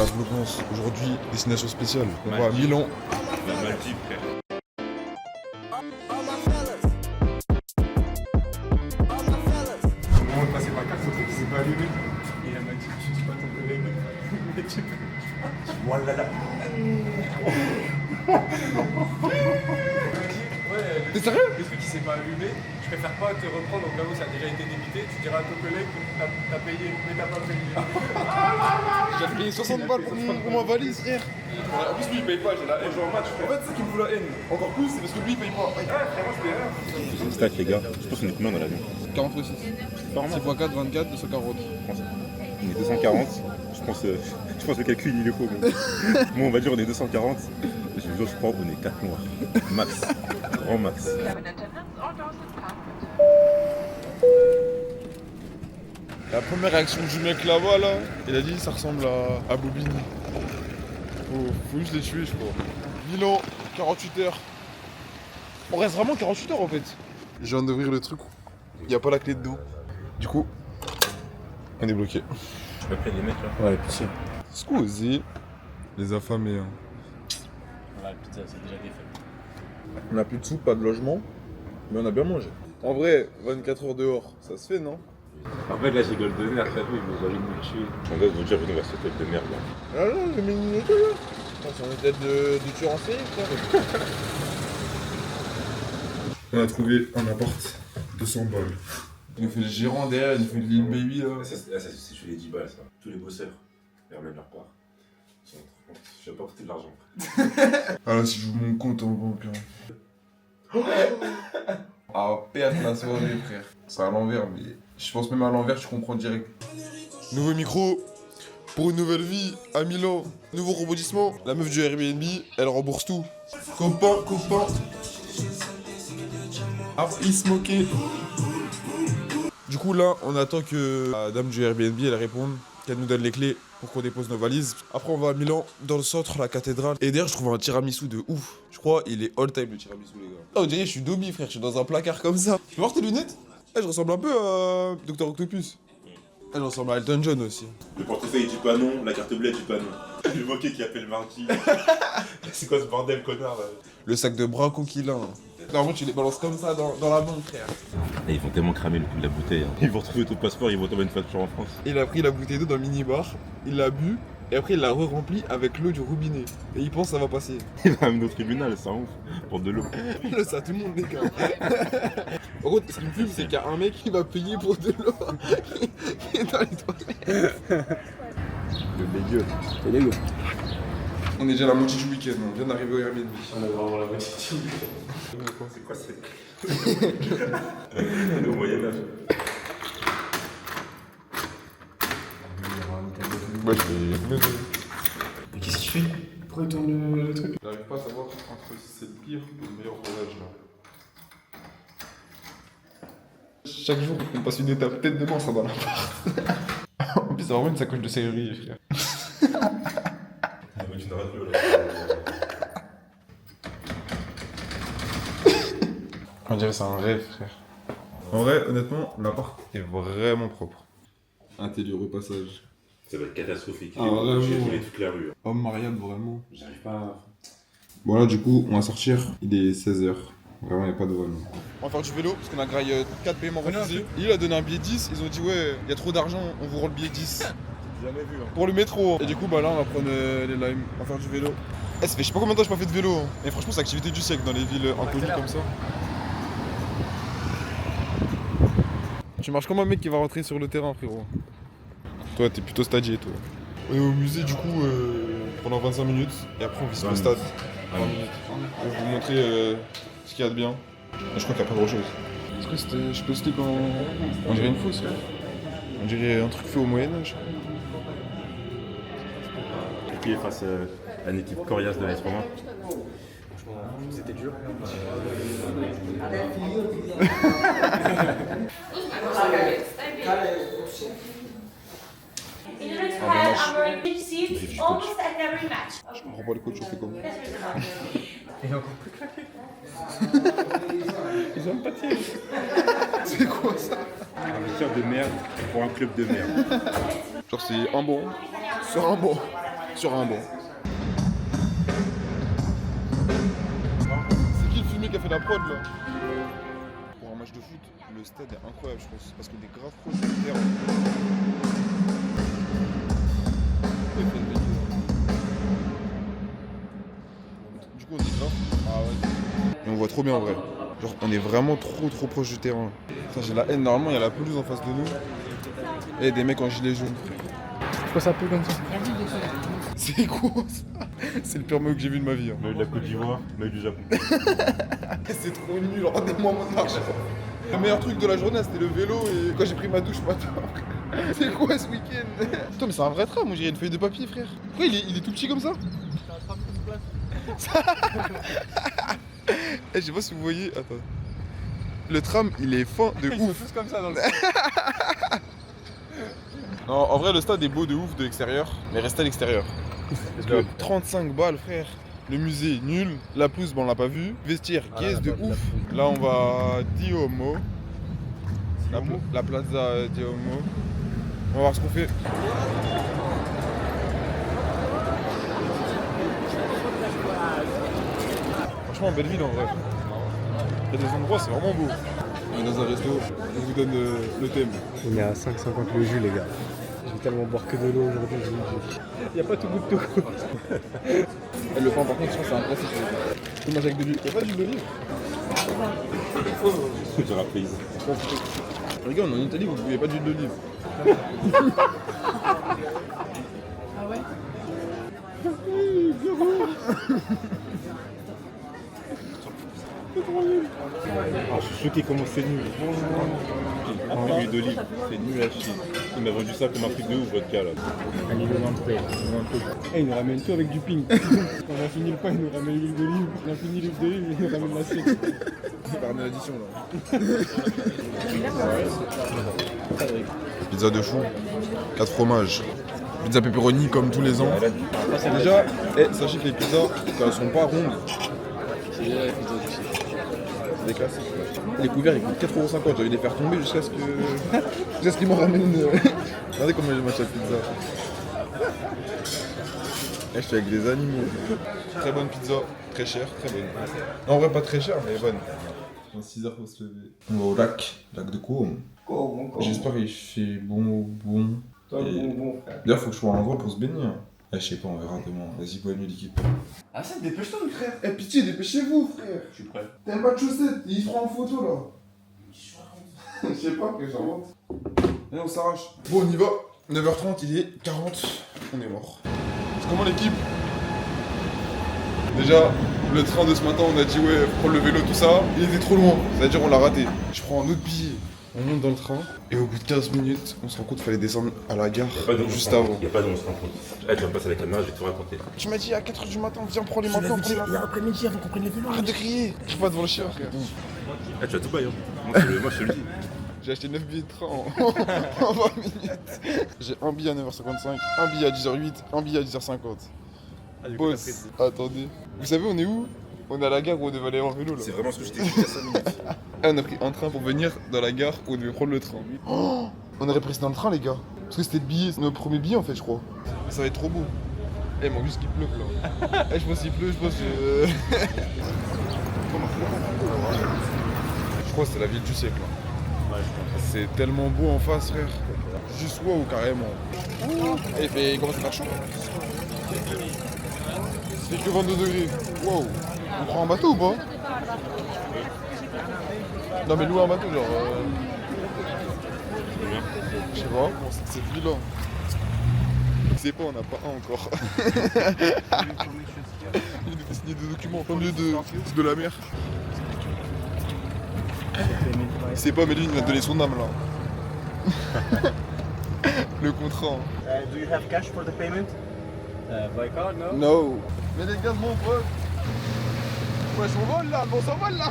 la Florence. Aujourd'hui, destination spéciale. On va à Milan. La Maldive, frère. On va passer ma carte, sauf qu'il s'est pas allumé. Et elle m'a dit, je suis pas ton collègue. Mais tu peux. Voilà là. T'es sérieux? Le truc qui s'est pas allumé, je préfère pas te reprendre au cas où ça a déjà été débité. Tu diras à ton collègue que t'as payé, mais t'as pas payé. J'ai payé 60 balles pour ma valise hier. En plus, lui, il paye pas, j'ai la haine. En fait, c'est ça qui me fout la haine. Encore plus, c'est parce que lui, il paye pas. C'est une stat, les gars. Je pense qu'on est combien dans l'avion? 46. 6 x 4, 24, 240. On est 240. Je pense que le calcul, il est faux. Moi, on va dire on est 240. Je crois qu'on est 4 noirs. Max. Grand max. La première réaction du mec là-bas, là, il a dit ça ressemble à Bobigny. Faut juste les tuer, je crois. Milan, 48 heures. On reste vraiment 48 heures en fait. Je viens d'ouvrir le truc, il n'y a pas la clé dedans. Du coup, on est bloqué. Je peux appeler les mecs là. Ouais, pitié. Scusi. Les affamés, hein. Voilà, la pizza, c'est déjà défait. On a plus de sous, pas de logement, mais on a bien mangé. En vrai, 24 heures dehors, ça se fait, non? En fait, là, j'ai gueule de merde, t'as vu, ils m'ont envie de me tuer. On va vous dire, on va se tête de merde là. Ah non, j'ai mis une minute là. C'est une tête de tueur en série, frère. On a trouvé un appart, 200 balles. Il nous fait le gérant derrière, il nous fait le Lil Baby là. Ça, c'est sur les 10 balles, ça. Tous les bosseurs, ils ramènent leur part. Je vais pas coûter de l'argent. Ah là, si je vous mon compte en banque. Ah, perte la soirée, frère. C'est à l'envers, mais je pense même à l'envers, je comprends direct. Nouveau micro pour une nouvelle vie à Milan. Nouveau rebondissement. La meuf du Airbnb, elle rembourse tout. Copain. Ah, il se moquait. Du coup, là, on attend que la dame du Airbnb, elle réponde, qu'elle nous donne les clés pour qu'on dépose nos valises. Après, on va à Milan, dans le centre, la cathédrale. Et d'ailleurs, je trouve un tiramisu de ouf. Je crois il est all time le tiramisu, les gars. Oh, on dirait, je suis Dobby, frère, je suis dans un placard comme ça. Tu peux voir tes lunettes? Eh, je ressemble un peu à Dr Octopus. Eh, je ressemble à Elton John aussi. Le portefeuille dit pas non, la carte bleue dit pas non. Le moquet qui appelle mardi. C'est quoi ce bordel, connard là? Le sac de braco qu'il a. Normalement, tu les balances comme ça dans la banque, frère. Et ils vont tellement cramer le coup de la bouteille. Hein. Ils vont retrouver ton passeport, ils vont tomber une facture en France. Il a pris la bouteille d'eau dans le minibar, il l'a bu, et après il l'a re-rempli avec l'eau du robinet. Et il pense que ça va passer. Il va amener au tribunal, c'est un ouf. Pour de l'eau. Ça, tout le monde, les gars. Par contre, ce qui me fume, c'est qu'il y a un mec qui va payer pour de l'eau qui est dans les toilettes. Le dégueu. C'est dégueu. On est déjà à la moitié du week-end, on vient d'arriver au Airbnb. On a vraiment la moitié du C'est quoi c'est le Moyen-Âge. Ouais, je vais... Mais qu'est-ce qu'il fait? Pourquoi il tourne le truc? J'arrive pas à savoir entre si c'est le pire ou le meilleur voyage là. Chaque jour, on passe une étape tête de mort, ça dans l'appart. En plus, c'est vraiment une sacoche de serrurier, frère. Tu n'arrêtes plus là. On dirait que c'est un rêve, frère. En vrai, honnêtement, l'appart est vraiment propre. Intérieur au passage. Ça va être catastrophique. Ah, vraiment. J'ai volé toute la rue. Homme mariable, vraiment. J'arrive pas à... Bon là, du coup, on va sortir. Il est 16h. Vraiment, il n'y a pas de vol. On va faire du vélo parce qu'on a graillé 4 paiements refusés. Il a donné un billet 10. Ils ont dit, ouais, il y a trop d'argent, on vous rend le billet 10. Jamais vu. Hein. Pour le métro. Et du coup, bah là, on va prendre les limes. On va faire du vélo. Eh, ça fait je sais pas combien de temps j'ai pas fait de vélo. Hein. Et franchement, c'est l'activité du siècle dans les villes inconnues comme ça. Tu marches comme un mec qui va rentrer sur le terrain, frérot. Toi, t'es plutôt stadier, toi. On est au musée, du coup, pendant 25 minutes. Et après, on visite le stade. 20 minutes. Je vais vous montrer ce qu'il y a de bien. Je crois qu'il n'y a pas grand chose. Est-ce que c'était. Je peux slip en. On dirait une fosse, ouais. On dirait un truc fait au Moyen-Âge. Et puis face à une équipe coriace de l'AS Roma. C'était dur. Almost at every match. Je comprends pas le coach, on fait comment. Il est encore plus claqué. Ils ont pas tiré. C'est quoi ça? Un vestiaire de merde pour un club de merde. Genre c'est un bon sur un bon. sur un banc. C'est qui le fumier qui a fait la prod là? Pour un match de foot, le stade est incroyable je pense, parce qu'on est grave proche du terrain. Du coup on est grave. Ah ouais. Et on voit trop bien en vrai. Genre on est vraiment trop proche du terrain. Putain, j'ai la haine, normalement il y a la pelouse en face de nous. Et des mecs en gilet jaune. Pourquoi ça peut comme ça? C'est quoi ça? C'est le pire mot que j'ai vu de ma vie. Hein. L'œil de la Côte d'Ivoire, l'œil du Japon. C'est trop nul, rendez-moi mon argent. Le meilleur truc de la journée c'était le vélo et quand j'ai pris ma douche matin. C'est quoi ce week-end? Putain mais c'est un vrai tram, moi j'ai une feuille de papier frère. Pourquoi il est tout petit comme ça? Je sais pas si vous voyez, attends. Le tram il est fin de Ils sont ouf. tous comme ça dans le Non, en vrai le stade est beau de ouf de l'extérieur, mais restez à l'extérieur. Parce que 35 balles frère. Le musée nul, la pelouse bon on l'a pas vu, vestiaire caisse de ouf. Là on va à Diomo, la plaza Diomo. On va voir ce qu'on fait. Franchement belle ville en vrai. Il y a des endroits c'est vraiment beau. On est dans un resto, on vous donne le thème. On est à 5,50 le jus les gars. Je vais tellement boire que de l'eau aujourd'hui. Il n'y a pas tout goût de tout. Le pain par contre je pense que c'est un principe. Tu manges avec de l'huile. Il n'y a pas d'huile d'olive. Je te rappelle. Les gars on est en Italie, vous ne buvez pas d'huile d'olive. Ah ouais? Ah, je suis choqué comment c'est nul. J'ai pris l'huile d'olive, c'est nul à chier. Il m'a vendu ça comme un truc de ouf, vodka là. Il nous ramène tout avec du ping. Quand on a fini le pain, il nous ramène l'huile d'olive. On a fini l'huile d'olive, il nous ramène l'assiette. C'est par l'addition là. Pizza de chou, 4 fromages. Pizza pepperoni comme tous les ans. Déjà, sachez que les pizzas, quand elles sont pas rondes, c'est des classiques. Les couverts ils coûtent 4,50€, j'ai envie de les faire tomber jusqu'à ce qu'ils m'en ramènent une. Regardez comment je mange la pizza. Je suis avec des animaux. Très bonne pizza, très chère, très bonne. En vrai pas très chère mais bonne. Dans 6 heures faut se lever. On va au lac de Côme. J'espère qu'il fait bon. D'ailleurs faut que je sois à un endroit pour se baigner. Je sais pas, on verra demain. Vas-y, bonne nuit l'équipe. Ah ça, dépêche-toi mon frère. Eh pitié, dépêchez-vous frère. Je suis prêt. T'as pas de chaussettes, il se prend en photo là. Je sais pas que j'invente. Allez, on s'arrache. Bon, on y va. 9h30, il est 40. On est mort. C'est comment l'équipe? Déjà, le train de ce matin, on a dit ouais, faut prendre le vélo, tout ça. Il était trop loin, c'est-à-dire on l'a raté. Je prends un autre billet. On monte dans le train et au bout de 15 minutes, on se rend compte qu'il fallait descendre à la gare juste avant. Il n'y a pas de on se rend compte. Eh, tu vas passer à la caméra, je vais tout raconter. Tu m'as dit à 4h du matin, viens prendre les manteaux, prends les manteaux. L'après-midi avant qu'on prenne les vélos. Arrête de crier, crie pas devant le chien frère. Eh, tu vas tout bailler. Moi, je te le dis. J'ai acheté 9 billets de train en 20 minutes. J'ai un billet à 9h55, un billet à 10h08, un billet à 10h50. Boss, attendez. Vous savez, on est où? On est à la gare où on devait aller en vélo là. C'est vraiment ce que je t'ai dit il y a 5 minutes. Ah, on a pris un train pour venir dans la gare où on devait prendre le train. Oh, on aurait pris ça dans le train, les gars. Parce que c'était le billet, notre premier billet en fait, je crois. Ça va être trop beau. Eh, il manque juste qu'il pleuve là. Eh, je pense qu'il pleut, je pense que. Je crois que c'est la ville du siècle. Là. C'est tellement beau en face, frère. Juste wow, carrément. Eh, il commence à faire chaud. C'est que 22 degrés. Wow. On prend un bateau ou pas? Non mais louer un bateau genre... Je sais pas, c'est ville là. Je sais pas, on n'a pas un encore. Il nous fait signer des documents au milieu de la mer. Il sait pas mais lui il nous a donné son âme là. Le contrat. Do you have cash for the payment? By car, no? No. Mais les gars, mon pote. Ouais, on vole là, on s'envole là.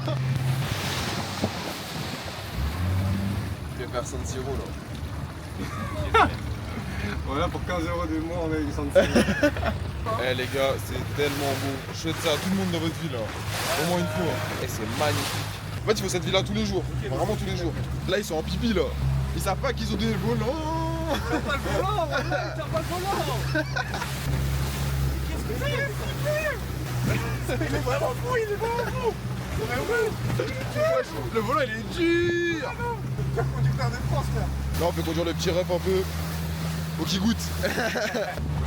Je vais faire San Siro là. Voilà, pour 15€ de moins, on a eu 100. Eh les gars, c'est tellement beau. Je souhaite ça à tout le monde dans votre ville là. Au moins une fois. Et c'est magnifique. En fait, il faut cette ville là tous les jours. Vraiment tous les jours. Là, ils sont en pipi là. Ils savent pas qu'ils ont des volant. T'as pas le volant, t'as pas le volant. Il est vraiment fou, il est vraiment fou. Le volant il est dur. Pire conducteur de France, frère. Là on peut conduire le petit ref un peu. Faut qu'il goûte.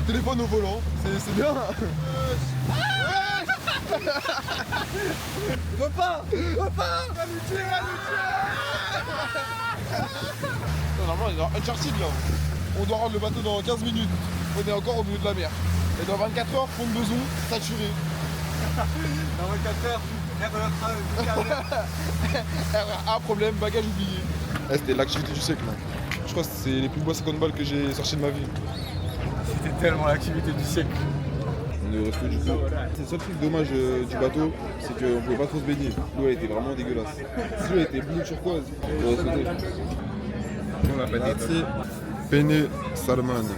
Téléphone au volant, c'est bien. Repas. Non, normalement, il y a Uncharted là. On doit rendre le bateau dans 15 minutes. On est encore au milieu de la mer. Et dans 24 heures, fond de besoin, saturé. Dans 24 heures, RRA, problème, bagage oublié. C'était l'activité du siècle. Je crois que c'est les plus beaux 50 balles que j'ai sortis de ma vie. C'était tellement l'activité du siècle. On est au resto du coup. C'est le seul truc dommage du bateau, c'est qu'on pouvait pas trop se baigner. L'eau elle était vraiment dégueulasse. Si l'eau était bleue turquoise, on aurait sauté. On a Grazie, penne salmane.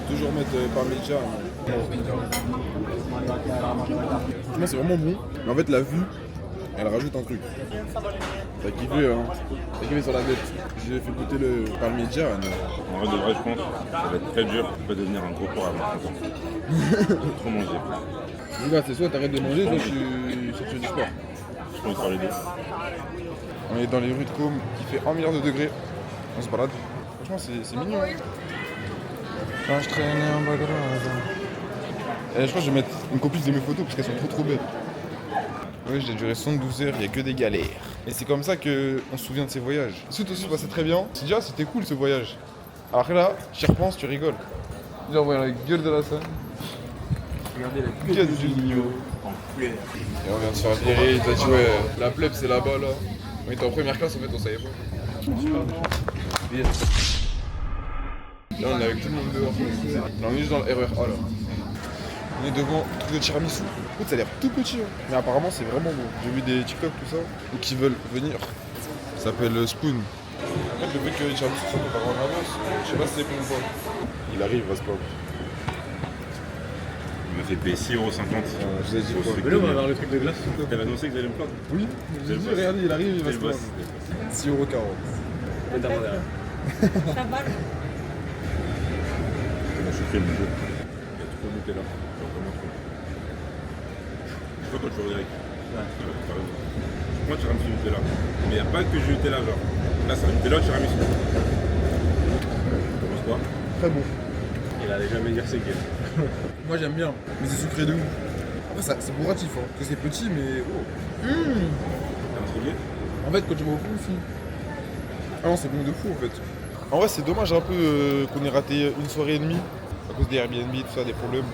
Toujours mettre parmigiano. Franchement c'est vraiment bon. Mais en fait la vue, elle rajoute un truc. T'as kiffé hein. T'as kiffé sur la bête. J'ai fait goûter le parmigiano. En vrai de vrai, je pense, ça va être très dur. Je vais devenir un gros porc avant 30 ans. Trop manger. Regarde, c'est soit t'arrêtes de manger, soit tu fais du sport. Je pense faire les deux. On est dans les rues de Côme, qui fait 1 milliard de degrés. On se balade. Franchement, c'est mignon. Quand je traînais en bagarre. Je crois que je vais mettre une copie de mes photos parce qu'elles sont trop belles. Oui, j'ai duré 72 heures, il n'y a que des galères. Et c'est comme ça qu'on se souvient de ces voyages. Si tout se passait très bien, c'est déjà c'était cool ce voyage. Alors que là, tu y repenses, tu rigoles. Déjà, on voit la gueule de la scène. Regardez la Gueule du Nino. Et on vient de se faire virer, il t'a dit ouais, la plèbe c'est là-bas là. On était en première classe en fait, on savait pas. Là on est avec tout le monde dehors. Là on est juste dans le RER A là. On est devant le truc de tiramisu. Écoute, ça a l'air tout petit hein. Mais apparemment c'est vraiment beau. J'ai vu des TikTok tout ça, ou qui veulent venir. Ça s'appelle Spoon. En fait le fait que le tiramisu soit préparé en avance, je sais pas si c'est bon ou pas. Il arrive, il va se plaindre. Il m'a fait payer 6,50 €. Je vous ai dit quoi. Mais là, on va avoir le truc de glace. T'avais annoncé que j'allais me plaindre. Oui, je vous ai dit, regardez, il arrive, il va se plaindre. 6,40 €. Et d'avant derrière. Ça va. Je suis fait le jeu. Il y a trop de Nutella. C'est vraiment trop. Je sais pas quand tu regardes. Moi, tiramisu Nutella. Mais il n'y a pas que du Nutella, genre. Là, c'est un Nutella tiramisu. Tu penses quoi? Très bon. Il allait jamais dire c'est quel. Moi j'aime bien, mais c'est sucré de ouf. Après c'est bourratif, hein. Parce que c'est petit mais oh. T'as intrigué? En fait quand tu vas au fond aussi. Ah non c'est bon de fou en fait. En vrai c'est dommage un peu qu'on ait raté une soirée et demie à cause des Airbnb, tout ça, des problèmes.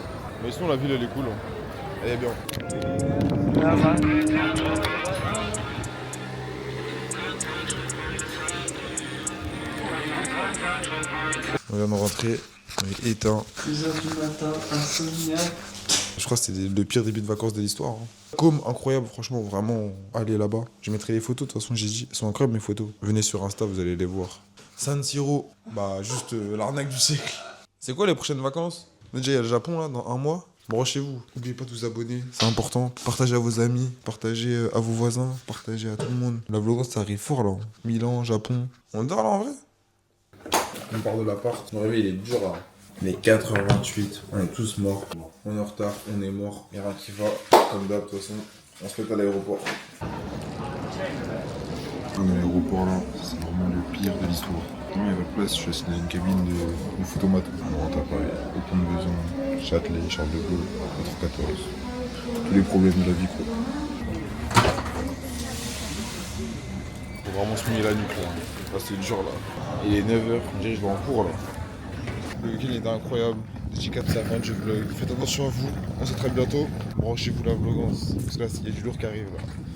Mais sinon la ville elle est cool. Hein. Elle est bien. On vient de rentrer, on est éteint. 6h du matin, insomniaque. Je crois que c'était le pire début de vacances de l'histoire. Hein. Comme incroyable, franchement, vraiment, allez là-bas. Je mettrai les photos, de toute façon, j'ai dit, elles sont incroyables mes photos. Venez sur Insta, vous allez les voir. San Siro, bah juste l'arnaque du siècle. C'est quoi les prochaines vacances? Déjà, il y a le Japon là, dans 1 mois. Branchez-vous. N'oubliez pas de vous abonner, c'est important. Partagez à vos amis, partagez à vos voisins, partagez à tout le monde. La vlogance, ça arrive fort là. Milan, Japon. On dort là en vrai? On part de l'appart. Mon réveil, il est dur là. Il est 4h28, on est tous morts. On est en retard, on est mort. Il n'y a rien qui va. Comme d'hab, de toute façon, on se met à l'aéroport. On est à l'aéroport là, c'est vraiment le pire de l'histoire. Non, il n'y a pas de place, je suis assis dans une cabine de photomat. On rentre à Paris, au pont de Besançon, Châtelet, Charles de Gaulle, 414. Tous les problèmes de la vie quoi. Faut vraiment se mouiller la nuque là. Là c'est dur là. Il est 9h, on dirait que je vais en cours là. Le week-end était incroyable. Dédicace à fin du vlog. Faites attention à vous. On se dit très bientôt. Branchez-vous la vlogance. Parce que là, il y a du lourd qui arrive là.